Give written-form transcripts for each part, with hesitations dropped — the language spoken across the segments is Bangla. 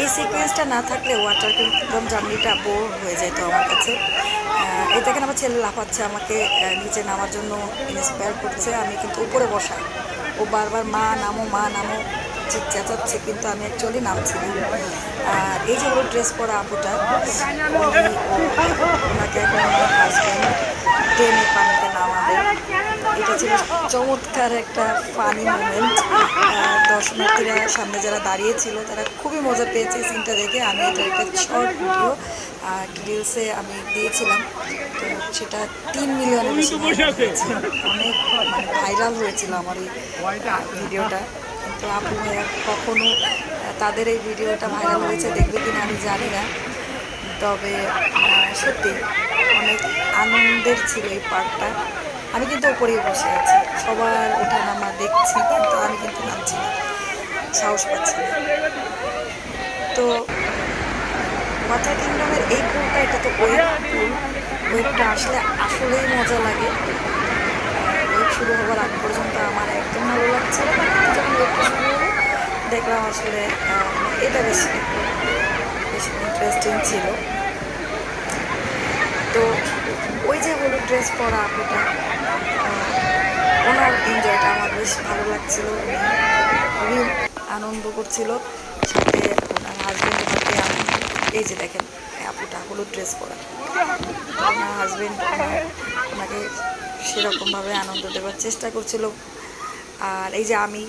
এই সিকোয়েন্সটা না থাকলে ওয়াটার কিংডম জার্নিটা বোর হয়ে যেত আমার কাছে। এই দেখেন আমার ছেলে লাফাচ্ছে, আমাকে নিচে নামার জন্য ইন্সপায়ার করছে। আমি কিন্তু উপরে বসা, ও বারবার মা নামো চেঁচাচ্ছে, কিন্তু আমি অ্যাকচুয়ালি নামছি না। আর এই যে হলো ড্রেস পরা আপুটা, ওনাকে এখন ওনার হাজব্যান্ড টেনে পানিতে নামাবে। এটা ছিল চমৎকার একটা ফানি মোমেন্ট। দর্শনার্থীরা সামনে যারা দাঁড়িয়েছিল তারা খুবই মজা পেয়েছে সিনটা দেখে। আমি এটা একটা শর্ট ভিডিও রিলসে আমি দিয়েছিলাম, তো সেটা 3 মিলিয়নের বেশি ভাইরাল হয়েছে। অনেক মানে ভাইরাল হয়েছিল আমার এই ভিডিওটা। কিন্তু আপু ভাইয়া কখনো তাদের এই ভিডিওটা ভাইরাল হয়েছে দেখবে কিনা আমি জানি না, তবে সত্যি অনেক আনন্দের ছিল এই পার্কটা। আমি কিন্তু ওপরেই বসে আছি, সবার ওঠানামা দেখছি, কিন্তু আমি কিন্তু নামছি না, সাহস পাচ্ছি না। তো ওয়াটার কিংডমের এই পুলটা, এটা তো ওয়েব পুল। ওয়েবটা আসলে আসলেই মজা লাগে। ওয়েব শুরু হওয়ার আগ পর্যন্ত আমার একদম ভালো লাগছিল না, কিন্তু যখন ওয়েবটা শুরু হলো দেখলাম আসলে এটা বেশি ইন্টারেস্টিং ছিল। তো ওই যে হলুদ ড্রেস পরা আপুটা, ওনার এনজয়টা আমার বেশ ভালো লাগছিল। উনি খুবই আনন্দ করছিল, সাথে ওনার হাজব্যান্ড ওনাকে এই যে দেখেন আপুটা হলুদ ড্রেস পরা, ওনার হাজব্যান্ড ওনাকে সেরকমভাবে আনন্দ দেওয়ার চেষ্টা করছিল। আর এই যে আমি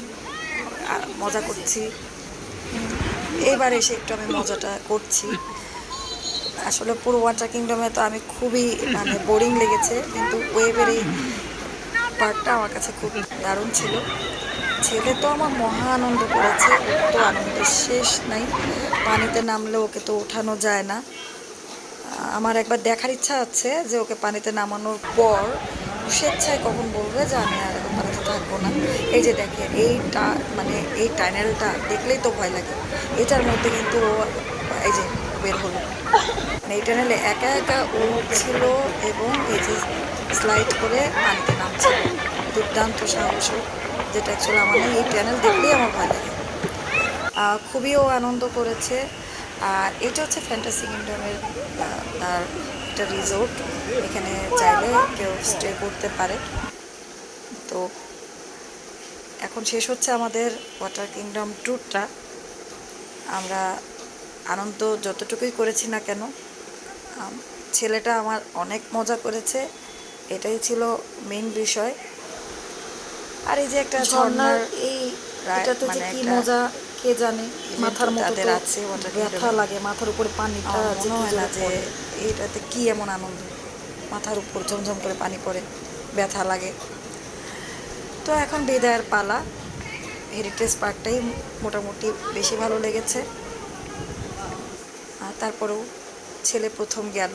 মজা করছি, এইবার এসে একটু আমি মজাটা করছি। আসলে পুরো ওয়াটার কিংডমে তো আমি খুবই মানে বোরিং লেগেছে, কিন্তু ওয়েবের এই পার্কটা আমার কাছে খুব দারুণ ছিল। ছেলে তো আমার মহা আনন্দ করেছে, ওর তো আনন্দের শেষ নাই। পানিতে নামলে ওকে তো ওঠানো যায় না। আমার একবার দেখার ইচ্ছা আছে যে ওকে পানিতে নামানোর পর স্বেচ্ছায় কখন বলবে যে আমি আর এখন পানিতে থাকবো না। এই যে দেখেন এইটা মানে এই টানেলটা দেখলেই তো ভয় লাগে। এটার মধ্যে কিন্তু ও এই যে বের হলো, মানে এই টানেলে একা একা উঠছিল এবং এই যে স্লাইড করে পানিতে নামছিল। দুর্দান্ত সাহস, যেটা অ্যাকচুয়ালি আমার নেই। এই টানেল দেখলেই আমার ভয় লাগে। খুবই ও আনন্দ করেছে। আর এটা হচ্ছে ফ্যান্টাসি কিংডমের তার একটা রিসোর্ট, এখানে চাইলে কেউ স্টে করতে পারে। তো এখন শেষ হচ্ছে আমাদের ওয়াটার কিংডম ট্যুরটা। আমরা আনন্দ যতটুকুই করেছি না কেন, ছেলেটা আমার অনেক মজা করেছে, এটাই ছিল মেইন বিষয়। আর এই যে একটা ঝর্ণার এই এটাতে যে কি মজা কে জানে, মাথার মধ্যে আছে ব্যথা লাগে, মাথার উপরে পানিটা যে মনে কি হয় না জোরে যে পড়ে। এইটাতে কি এমন আনন্দ, মাথার উপর ঝমঝম করে পানি পড়ে, ব্যথা লাগে। তো এখন বিদায়ের পালা। হেরিটেজ পার্কটাই মোটামুটি বেশি ভালো লেগেছে। আর তারপরেও ছেলে প্রথম গেল,